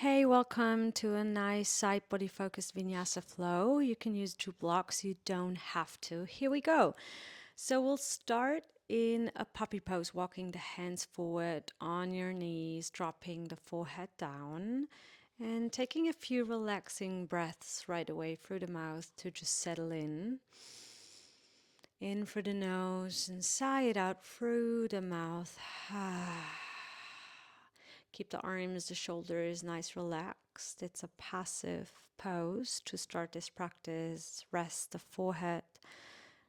Hey, welcome to a nice side body focused vinyasa flow. You can use 2 blocks, you don't have to. Here we go. So we'll start in a puppy pose, walking the hands forward on your knees, dropping the forehead down, and taking a few relaxing breaths right away through the mouth to just settle in. In through the nose and sigh it out through the mouth. Keep the arms, the shoulders nice relaxed. It's a passive pose to start this practice. Rest the forehead,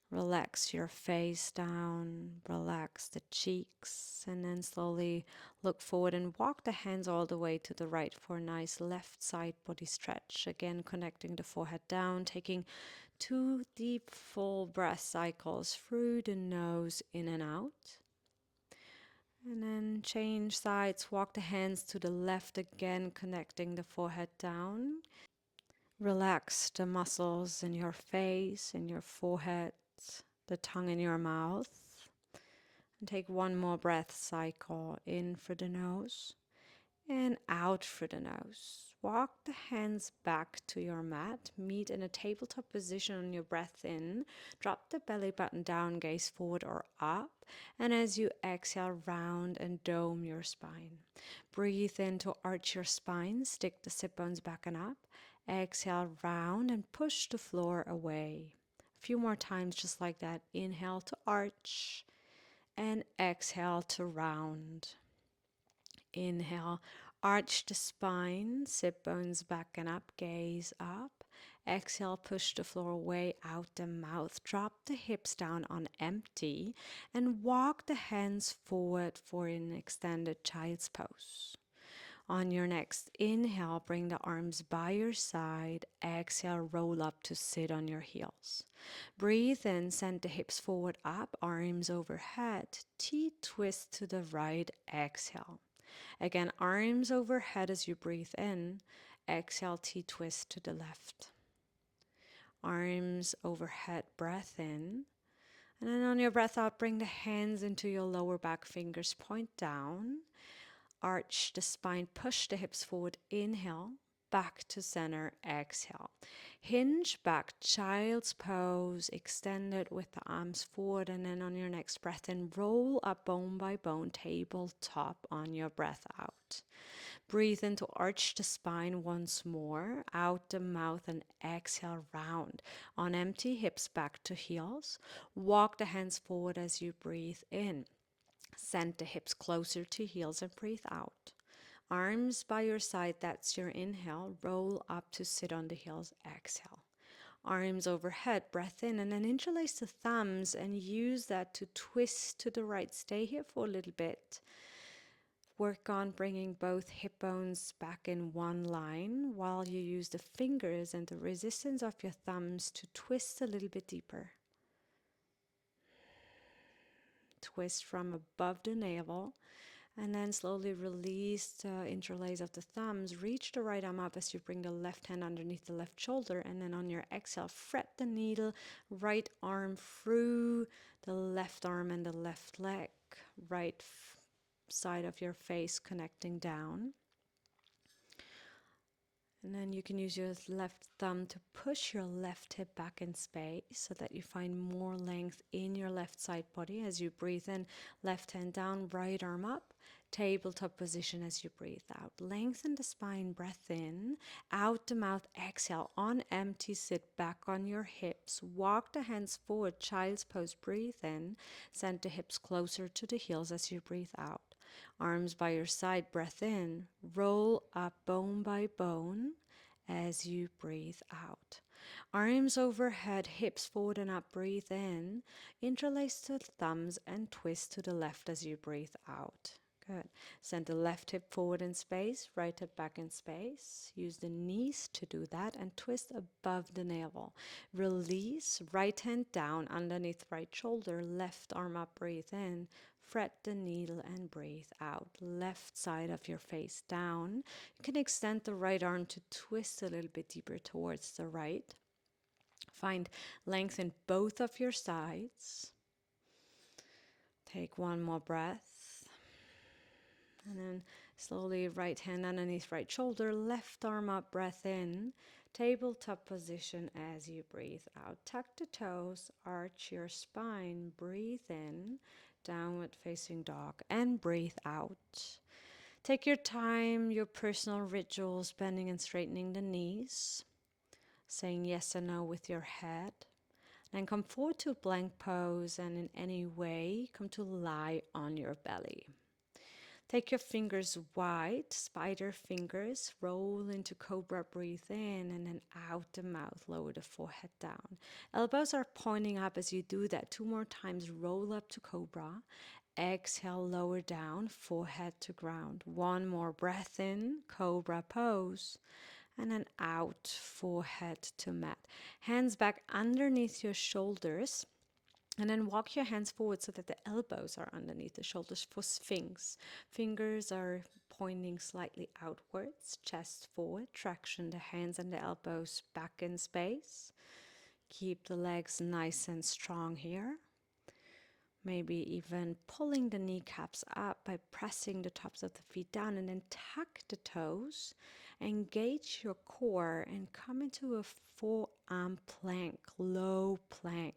relax your face down, relax the cheeks, and then slowly look forward and walk the hands all the way to the right for a nice left side body stretch. Again, connecting the forehead down, taking 2 deep full breath cycles through the nose in and out. And then change sides, walk the hands to the left again, connecting the forehead down. Relax the muscles in your face, in your forehead, the tongue in your mouth. And take one more breath cycle in through the nose and out through the nose. Walk the hands back to your mat. Meet in a tabletop position on your breath in. Drop the belly button down, gaze forward or up. And as you exhale, round and dome your spine. Breathe in to arch your spine. Stick the sit bones back and up. Exhale, round and push the floor away. A few more times just like that. Inhale to arch and exhale to round. Inhale, arch the spine, sit bones back and up, gaze up. Exhale, push the floor way out the mouth. Drop the hips down on empty and walk the hands forward for an extended child's pose. On your next inhale, bring the arms by your side. Exhale, roll up to sit on your heels. Breathe in, send the hips forward up, arms overhead. T-twist to the right, exhale. Again, arms overhead as you breathe in. Exhale, T-twist to the left. Arms overhead, breath in. And then on your breath out, bring the hands into your lower back, fingers point down. Arch the spine, push the hips forward, inhale, back to center, exhale. Hinge back, child's pose, extend it with the arms forward, and then on your next breath in, roll up bone by bone, tabletop on your breath out. Breathe in to arch the spine once more, out the mouth and exhale round. On empty, hips back to heels. Walk the hands forward as you breathe in. Send the hips closer to heels and breathe out. Arms by your side, that's your inhale. Roll up to sit on the heels, exhale. Arms overhead, breath in, and then interlace the thumbs and use that to twist to the right. Stay here for a little bit. Work on bringing both hip bones back in one line while you use the fingers and the resistance of your thumbs to twist a little bit deeper. Twist from above the navel and then slowly release the interlace of the thumbs. Reach the right arm up as you bring the left hand underneath the left shoulder, and then on your exhale, fret the needle, right arm through the left arm and the left leg, right side of your face connecting down. And then you can use your left thumb to push your left hip back in space so that you find more length in your left side body as you breathe in. Left hand down, right arm up, tabletop position as you breathe out. Lengthen the spine, breath in, out the mouth, exhale. On empty, sit back on your hips. Walk the hands forward, child's pose, breathe in. Send the hips closer to the heels as you breathe out. Arms by your side, breath in. Roll up bone by bone as you breathe out. Arms overhead, hips forward and up, breathe in. Interlace the thumbs and twist to the left as you breathe out. Good. Send the left hip forward in space, right hip back in space. Use the knees to do that and twist above the navel. Release, right hand down underneath right shoulder, left arm up, breathe in. Fret the needle and breathe out. Left side of your face down. You can extend the right arm to twist a little bit deeper towards the right. Find length in both of your sides. Take one more breath. And then Slowly, right hand underneath right shoulder, left arm up, breath in. Tabletop position as you breathe out. Tuck the toes, arch your spine, breathe in, downward facing dog, and breathe out. Take your time, your personal rituals, bending and straightening the knees, saying yes and no with your head. Then come forward to blank pose and in any way come to lie on your belly. Take your fingers wide, spider fingers, roll into cobra, breathe in, and then out the mouth, lower the forehead down. Elbows are pointing up as you do that. 2 more times, roll up to cobra. Exhale, lower down, forehead to ground. 1 more breath in, cobra pose. And then out, forehead to mat. Hands back underneath your shoulders. And then walk your hands forward so that the elbows are underneath the shoulders for Sphinx. Fingers are pointing slightly outwards, chest forward, traction the hands and the elbows back in space. Keep the legs nice and strong here. Maybe even pulling the kneecaps up by pressing the tops of the feet down, and then tuck the toes. Engage your core and come into a forearm plank, low plank.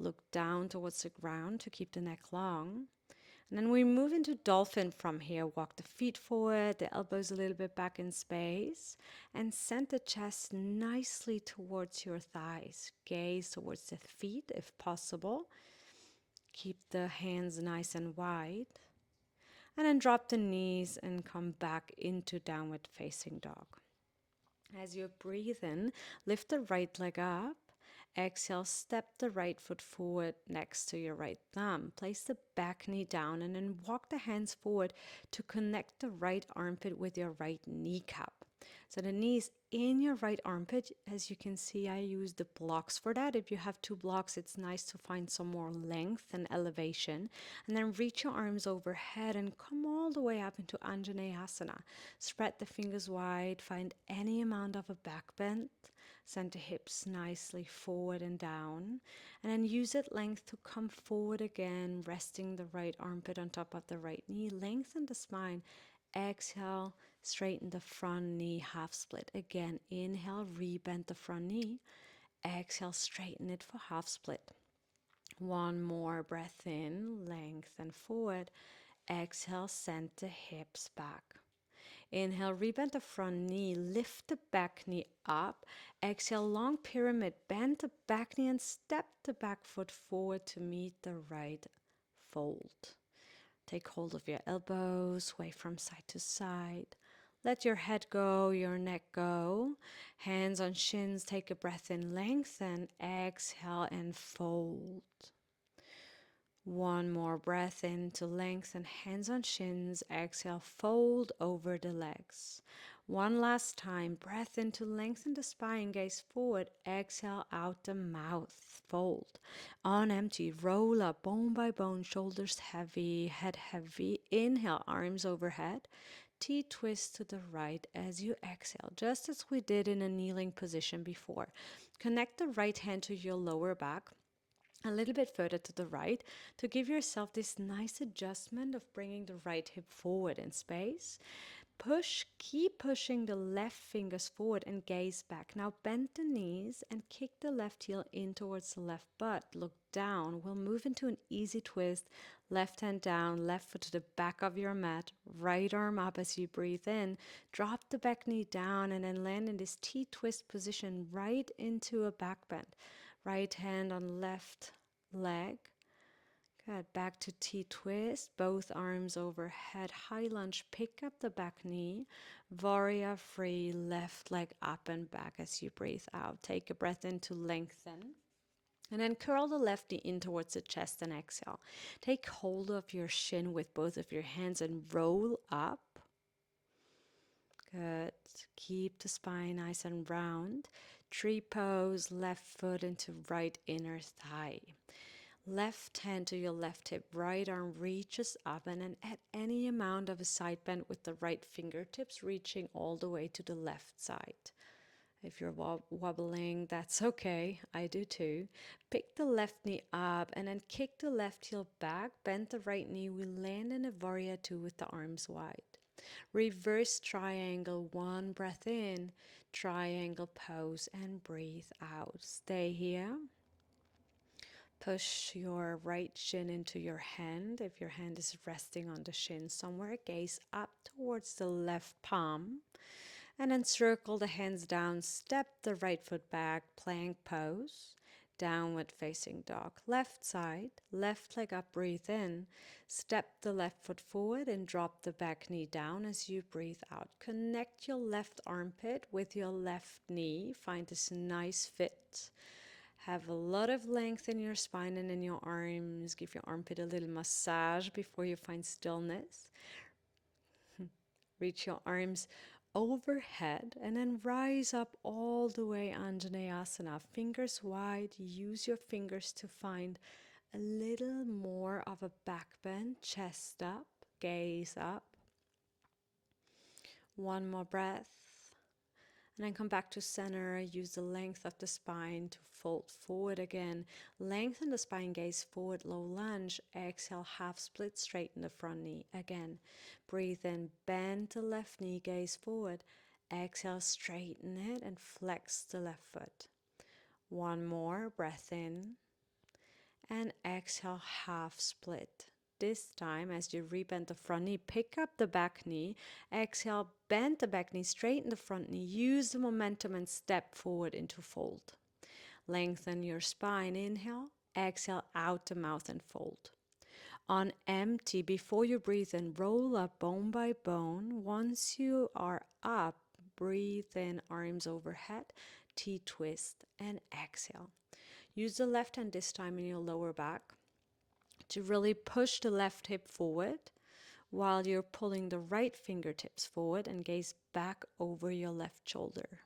Look down towards the ground to keep the neck long. And then we move into dolphin from here. Walk the feet forward, the elbows a little bit back in space, and send the chest nicely towards your thighs. Gaze towards the feet if possible. Keep the hands nice and wide. And then drop the knees and come back into downward facing dog. As you breathe in, lift the right leg up. Exhale, step the right foot forward next to your right thumb. Place the back knee down and then walk the hands forward to connect the right armpit with your right kneecap. So the knee is in your right armpit. As you can see, I use the blocks for that. If you have 2 blocks, it's nice to find some more length and elevation. And then reach your arms overhead and come all the way up into Anjaneyasana. Spread the fingers wide, find any amount of a back bend. Send the hips nicely forward and down. And then use that length to come forward again, resting the right armpit on top of the right knee. Lengthen the spine. Exhale, straighten the front knee, half split. Again, inhale, rebend the front knee. Exhale, straighten it for half split. 1 more breath in, lengthen forward. Exhale, send the hips back. Inhale, rebend the front knee, lift the back knee up. Exhale, long pyramid, bend the back knee and step the back foot forward to meet the right fold. Take hold of your elbows, sway from side to side. Let your head go, your neck go. Hands on shins, take a breath in, lengthen, exhale and fold. 1 more breath in to lengthen, hands on shins, exhale, fold over the legs. 1 last time, breath in to lengthen the spine, gaze forward, exhale out the mouth, fold. On empty, roll up, bone by bone, shoulders heavy, head heavy. Inhale, arms overhead. T-twist to the right as you exhale, just as we did in a kneeling position before. Connect the right hand to your lower back, a little bit further to the right, to give yourself this nice adjustment of bringing the right hip forward in space. Push, keep pushing the left fingers forward and gaze back. Now bend the knees and kick the left heel in towards the left butt. Look down. We'll move into an easy twist. Left hand down, left foot to the back of your mat. Right arm up as you breathe in. Drop the back knee down and then land in this T-twist position right into a back bend. Right hand on left leg. Good. Back to T-twist. Both arms overhead. High lunge. Pick up the back knee. Warrior free. Left leg up and back as you breathe out. Take a breath in to lengthen. And then curl the left knee in towards the chest and exhale. Take hold of your shin with both of your hands and roll up. Good. Keep the spine nice and round. Tree pose. Left foot into right inner thigh. Left hand to your left hip, right arm reaches up, and then add any amount of a side bend with the right fingertips reaching all the way to the left side. If you're wobbling, that's okay. I do too. Pick the left knee up and then kick the left heel back. Bend the right knee. We land in a warrior two with the arms wide. Reverse triangle, one breath in, triangle pose, and breathe out. Stay here. Push your right shin into your hand. If your hand is resting on the shin somewhere, gaze up towards the left palm. And then circle the hands down, step the right foot back, plank pose, downward facing dog. Left side, left leg up, breathe in. Step the left foot forward and drop the back knee down as you breathe out. Connect your left armpit with your left knee. Find this nice fit. Have a lot of length in your spine and in your arms. Give your armpit a little massage before you find stillness. Reach your arms overhead and then rise up all the way, Anjaneyasana. Fingers wide. Use your fingers to find a little more of a back bend. Chest up, gaze up. One more breath. And then come back to center. Use the length of the spine to fold forward again. Lengthen the spine, gaze forward, low lunge. Exhale, half split, straighten the front knee. Again, breathe in, bend the left knee, gaze forward. Exhale, straighten it and flex the left foot. One more, breath in. And exhale, half split. This time, as you rebend the front knee, pick up the back knee. Exhale, bend the back knee, straighten the front knee. Use the momentum and step forward into fold. Lengthen your spine. Inhale, exhale, out the mouth and fold. On empty, before you breathe in, roll up bone by bone. Once you are up, breathe in, arms overhead, T-twist, and exhale. Use the left hand this time in your lower back to really push the left hip forward while you're pulling the right fingertips forward and gaze back over your left shoulder.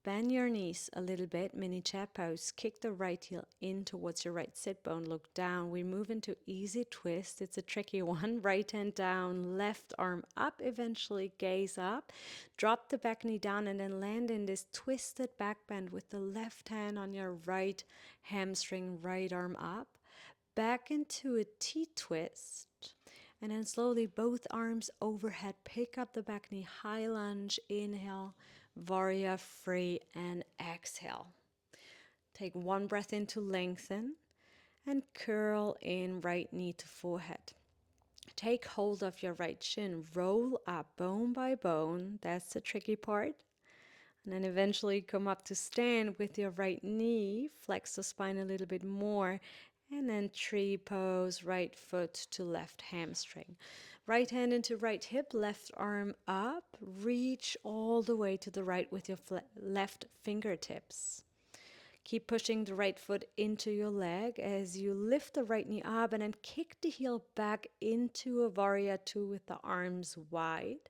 Bend your knees a little bit, mini chair pose. Kick the right heel in towards your right sit bone. Look down. We move into easy twist. It's a tricky one. Right hand down, left arm up. Eventually gaze up. Drop the back knee down and then land in this twisted back bend with the left hand on your right hamstring, right arm up. Back into a T-twist. And then slowly both arms overhead. Pick up the back knee, high lunge, inhale. Varya free and exhale. Take one breath in to lengthen and curl in right knee to forehead. Take hold of your right shin, roll up bone by bone. That's the tricky part. And then eventually come up to stand with your right knee. Flex the spine a little bit more. And then tree pose, right foot to left hamstring. Right hand into right hip, left arm up. Reach all the way to the right with your left fingertips. Keep pushing the right foot into your leg as you lift the right knee up and then kick the heel back into a Varya 2 with the arms wide.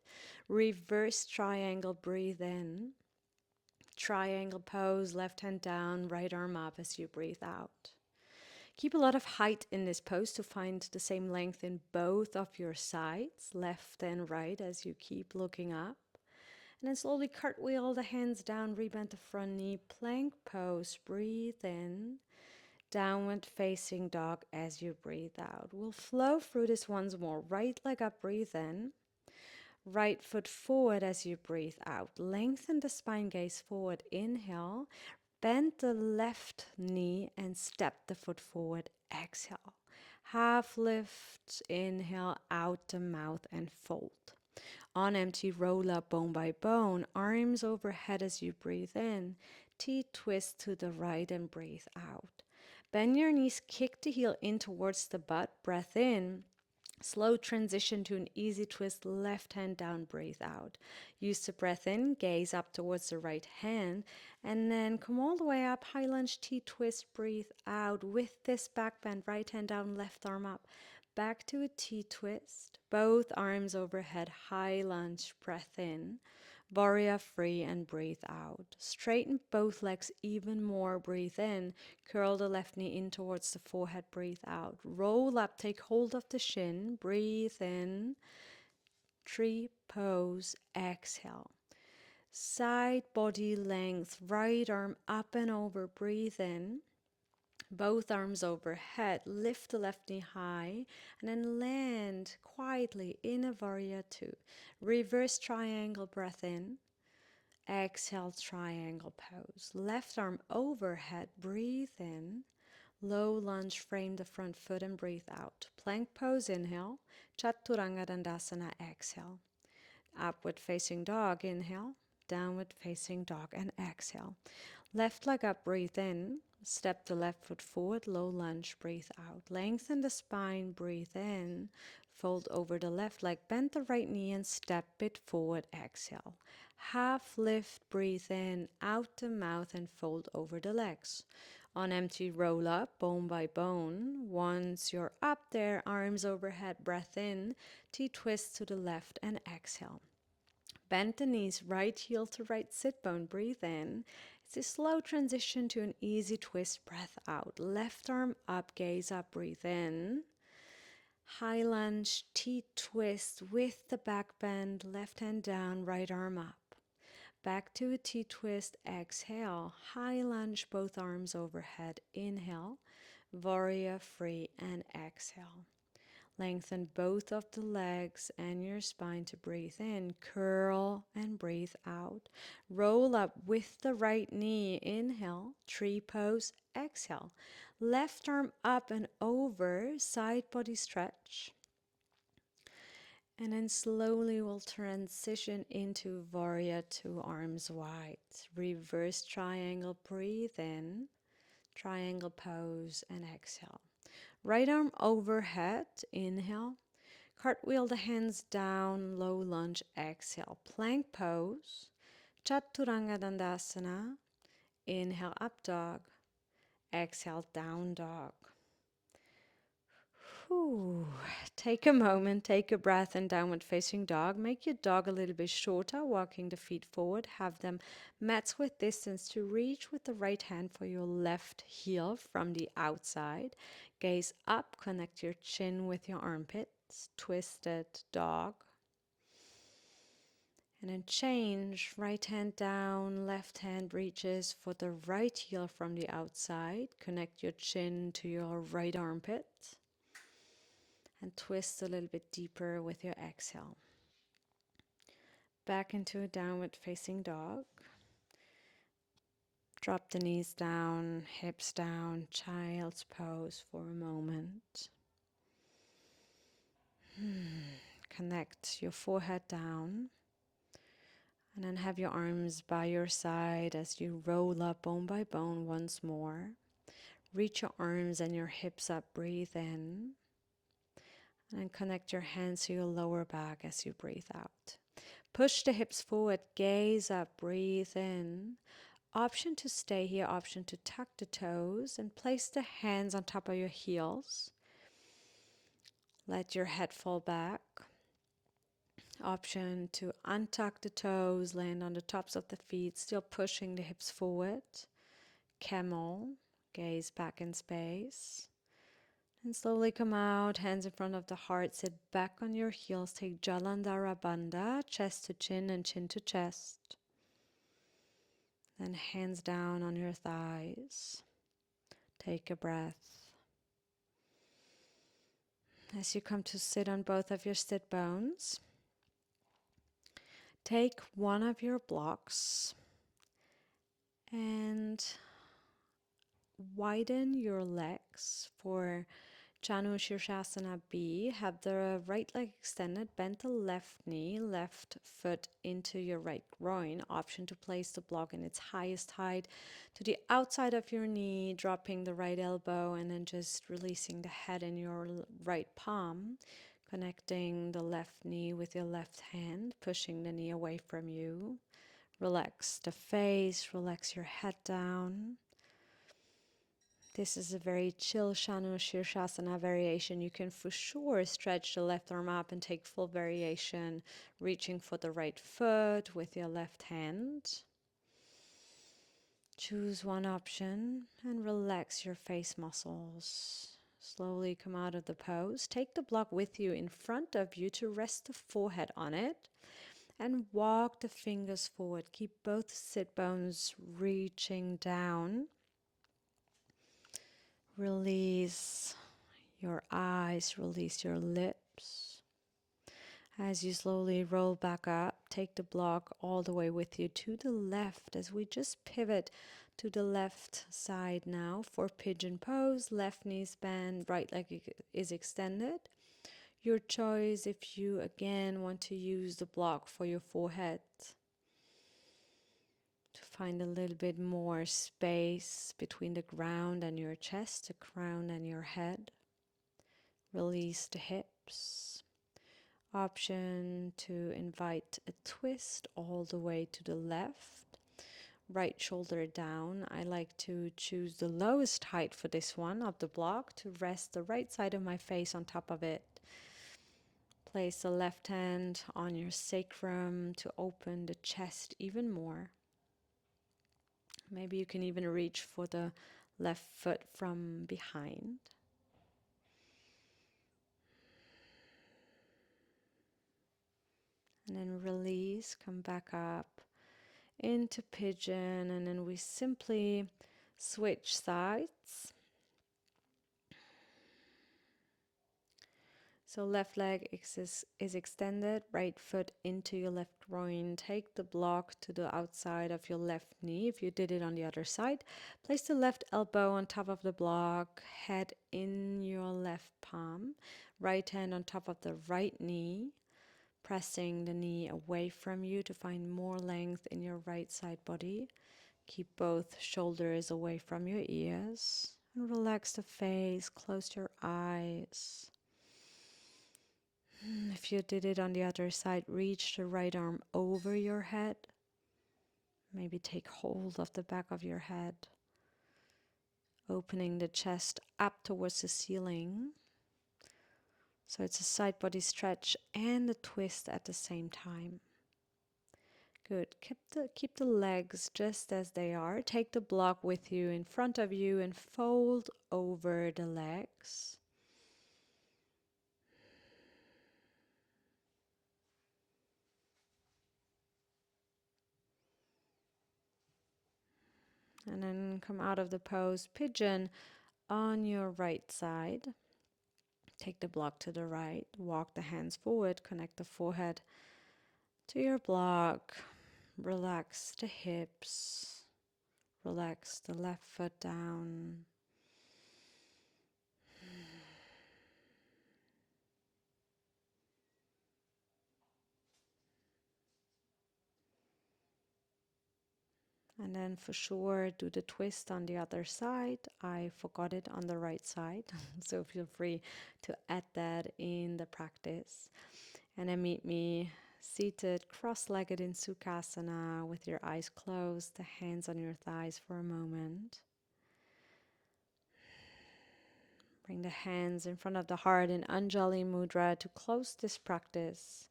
Reverse triangle, breathe in. Triangle pose, left hand down, right arm up as you breathe out. Keep a lot of height in this pose to find the same length in both of your sides, left and right, as you keep looking up. And then slowly cartwheel the hands down, rebend the front knee, plank pose, breathe in, downward facing dog as you breathe out. We'll flow through this once more. Right leg up, breathe in. Right foot forward as you breathe out. Lengthen the spine, gaze forward, inhale. Bend the left knee and step the foot forward. Exhale. Half lift. Inhale out the mouth and fold. On empty, roll up bone by bone. Arms overhead as you breathe in. T-twist to the right and breathe out. Bend your knees, kick the heel in towards the butt. Breath in. Slow transition to an easy twist, left hand down, breathe out. Use the breath in, gaze up towards the right hand, and then come all the way up, high lunge, T-twist, breathe out. With this back bend, right hand down, left arm up. Back to a T-twist, both arms overhead, high lunge, breath in. Varya free and breathe out. Straighten both legs even more, breathe in. Curl the left knee in towards the forehead, breathe out. Roll up, take hold of the shin, breathe in. Tree pose, exhale. Side body length, right arm up and over, breathe in. Both arms overhead, lift the left knee high, and then land quietly in a warrior two. Reverse triangle breath in. Exhale, triangle pose. Left arm overhead, breathe in. Low lunge, frame the front foot and breathe out. Plank pose, inhale. Chaturanga Dandasana, exhale. Upward facing dog, inhale. Downward facing dog and exhale. Left leg up, breathe in. Step the left foot forward, low lunge, breathe out. Lengthen the spine, breathe in. Fold over the left leg, bend the right knee and step it forward, exhale. Half lift, breathe in, out the mouth and fold over the legs. On empty, roll up, bone by bone. Once you're up there, arms overhead, breath in. T-twist to the left and exhale. Bend the knees, right heel to right sit bone, breathe in. It's a slow transition to an easy twist, breath out. Left arm up, gaze up, breathe in. High lunge, T-twist with the back bend, left hand down, right arm up. Back to a T-twist, exhale. High lunge, both arms overhead, inhale. Warrior free and exhale. Lengthen both of the legs and your spine to breathe in. Curl and breathe out. Roll up with the right knee. Inhale. Tree pose. Exhale. Left arm up and over. Side body stretch. And then slowly we'll transition into Warrior Two, arms wide. Reverse triangle. Breathe in. Triangle pose and exhale. Right arm overhead, inhale. Cartwheel the hands down, low lunge, exhale. Plank pose, Chaturanga Dandasana. Inhale, up dog. Exhale, down dog. Whew. Take a moment, take a breath in downward facing dog. Make your dog a little bit shorter, walking the feet forward. Have them match with distance to reach with the right hand for your left heel from the outside. Gaze up, connect your chin with your armpits. Twisted dog. And then change, right hand down, left hand reaches for the right heel from the outside. Connect your chin to your right armpit. And twist a little bit deeper with your exhale. Back into a downward facing dog. Drop the knees down, hips down, child's pose for a moment. Connect your forehead down. And then have your arms by your side as you roll up bone by bone once more. Reach your arms and your hips up, breathe in. And connect your hands to your lower back as you breathe out. Push the hips forward, gaze up, breathe in. Option to stay here, option to tuck the toes and place the hands on top of your heels. Let your head fall back. Option to untuck the toes, land on the tops of the feet, still pushing the hips forward. Camel, gaze back in space. And slowly come out, hands in front of the heart, sit back on your heels, take Jalandhara Bandha, chest to chin and chin to chest. Then hands down on your thighs. Take a breath. As you come to sit on both of your sit bones, take one of your blocks and widen your legs for Janu Shirshasana B. Have the right leg extended, bend the left knee, left foot into your right groin. Option to place the block in its highest height to the outside of your knee, dropping the right elbow and then just releasing the head in your right palm. Connecting the left knee with your left hand, pushing the knee away from you. Relax the face, relax your head down. This is a very chill Shanu Shirshasana variation. You can for sure stretch the left arm up and take full variation, reaching for the right foot with your left hand. Choose one option and relax your face muscles. Slowly come out of the pose. Take the block with you in front of you to rest the forehead on it. And walk the fingers forward. Keep both sit bones reaching down. Release your eyes, release your lips. As you slowly roll back up, take the block all the way with you to the left as we just pivot to the left side now for pigeon pose. Left knee bent, right leg is extended. Your choice if you again want to use the block for your forehead to find a little bit more space between the ground and your chest, the crown and your head. Release the hips. Option to invite a twist all the way to the left. Right shoulder down. I like to choose the lowest height for this one of the block to rest the right side of my face on top of it. Place the left hand on your sacrum to open the chest even more. Maybe you can even reach for the left foot from behind. And then release, come back up into pigeon, and then we simply switch sides. So left leg is extended, right foot into your left groin. Take the block to the outside of your left knee. If you did it on the other side, place the left elbow on top of the block, head in your left palm, right hand on top of the right knee, pressing the knee away from you to find more length in your right side body. Keep both shoulders away from your ears and relax the face, close your eyes. If you did it on the other side, reach the right arm over your head. Maybe take hold of the back of your head, opening the chest up towards the ceiling. So it's a side body stretch and a twist at the same time. Good. Keep the legs just as they are. Take the block with you in front of you and fold over the legs. And then come out of the pose pigeon on your right side. Take the block to the right. Walk the hands forward. Connect the forehead to your block. Relax the hips. Relax the left foot down. And then for sure, do the twist on the other side. I forgot it on the right side. So feel free to add that in the practice. And then meet me seated, cross-legged in Sukhasana with your eyes closed, the hands on your thighs for a moment. Bring the hands in front of the heart in Anjali Mudra to close this practice.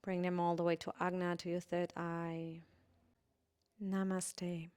Bring them all the way to Agna, to your third eye. Namaste.